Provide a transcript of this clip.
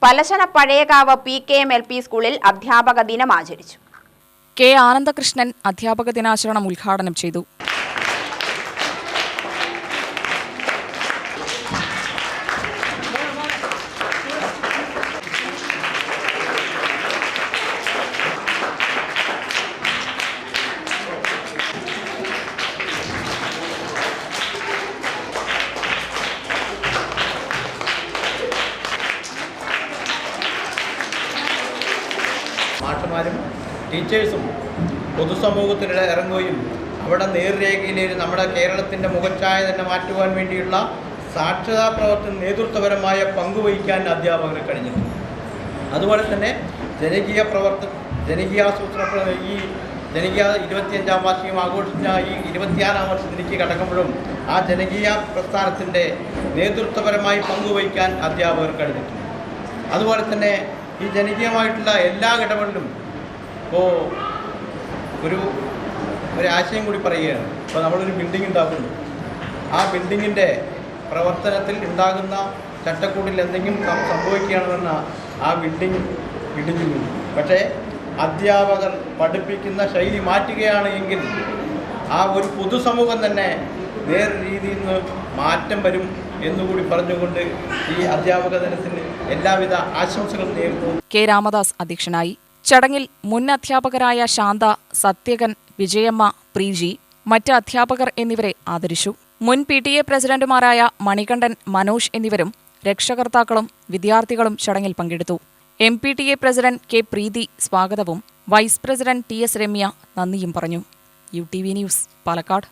പലശന Pazhayakavu PKM-LP സ്കൂളിൽ അധ്യാപക ദിനം ആചരിച്ചു. കെ ആനന്ദകൃഷ്ണൻ അധ്യാപക ദിനാചരണം ഉദ്ഘാടനം ചെയ്തു. മാഷന്മാരും ടീച്ചേഴ്സും പൊതുസമൂഹത്തിൽ ഇറങ്ങുകയും അവിടെ നേർരേഖയിൽ നമ്മുടെ കേരളത്തിൻ്റെ മുഖച്ഛായ തന്നെ മാറ്റുവാൻ വേണ്ടിയുള്ള സാക്ഷരതാ പ്രവർത്തനം നേതൃത്വപരമായ പങ്കുവഹിക്കാൻ അധ്യാപകർ കഴിഞ്ഞിട്ടുണ്ട്. അതുപോലെ തന്നെ ജനകീയാസൂത്രണ ഈ ജനകീയ 25ാം വാർഷികം ആഘോഷിച്ച ഈ 26ാം വർഷത്തിലേക്ക് കടക്കുമ്പോഴും ആ ജനകീയ പ്രസ്ഥാനത്തിൻ്റെ നേതൃത്വപരമായി പങ്കുവഹിക്കാൻ അധ്യാപകർ കഴിഞ്ഞിട്ടുണ്ട്. അതുപോലെ തന്നെ ഈ ജനകീയമായിട്ടുള്ള എല്ലാ ഇടപെടലും ഇപ്പോൾ ഒരു ആശയം കൂടി പറയുകയാണ്. ഇപ്പോൾ നമ്മളൊരു ബിൽഡിംഗ് ഉണ്ടാക്കുന്നു, ആ ബിൽഡിങ്ങിൻ്റെ പ്രവർത്തനത്തിൽ ഉണ്ടാകുന്ന ചട്ടക്കൂടിൽ എന്തെങ്കിലും സംഭവിക്കുകയാണെന്ന് ആ ബിൽഡിംഗ് ഇടിഞ്ഞു വീഴും. പക്ഷേ അധ്യാപകർ പഠിപ്പിക്കുന്ന ശൈലി മാറ്റുകയാണ് എങ്കിൽ ആ ഒരു പൊതുസമൂഹം തന്നെ വേറെ രീതിയിൽ നിന്ന് മാറ്റം വരും എന്നുകൂടി പറഞ്ഞുകൊണ്ട് ഈ അധ്യാപക ദിനത്തിന് എല്ലാവിധ ആശംസകളും നേരുന്നു. കെ രാമദാസ് അധ്യക്ഷനായി. ചടങ്ങിൽ മുൻ അധ്യാപകരായ ശാന്ത, സത്യകൻ, വിജയമ്മ, പ്രീജി, മറ്റ് അധ്യാപകർ എന്നിവരെ ആദരിച്ചു. മുൻ PTA പ്രസിഡന്റുമാരായ മണികണ്ഠൻ, മനോജ് എന്നിവരും രക്ഷകർത്താക്കളും വിദ്യാർത്ഥികളും ചടങ്ങിൽ പങ്കെടുത്തു. MPTA പ്രസിഡന്റ് K പ്രീതി സ്വാഗതവും വൈസ് പ്രസിഡന്റ് TS രമ്യ നന്ദിയും പറഞ്ഞു. UTV news, Palakkad.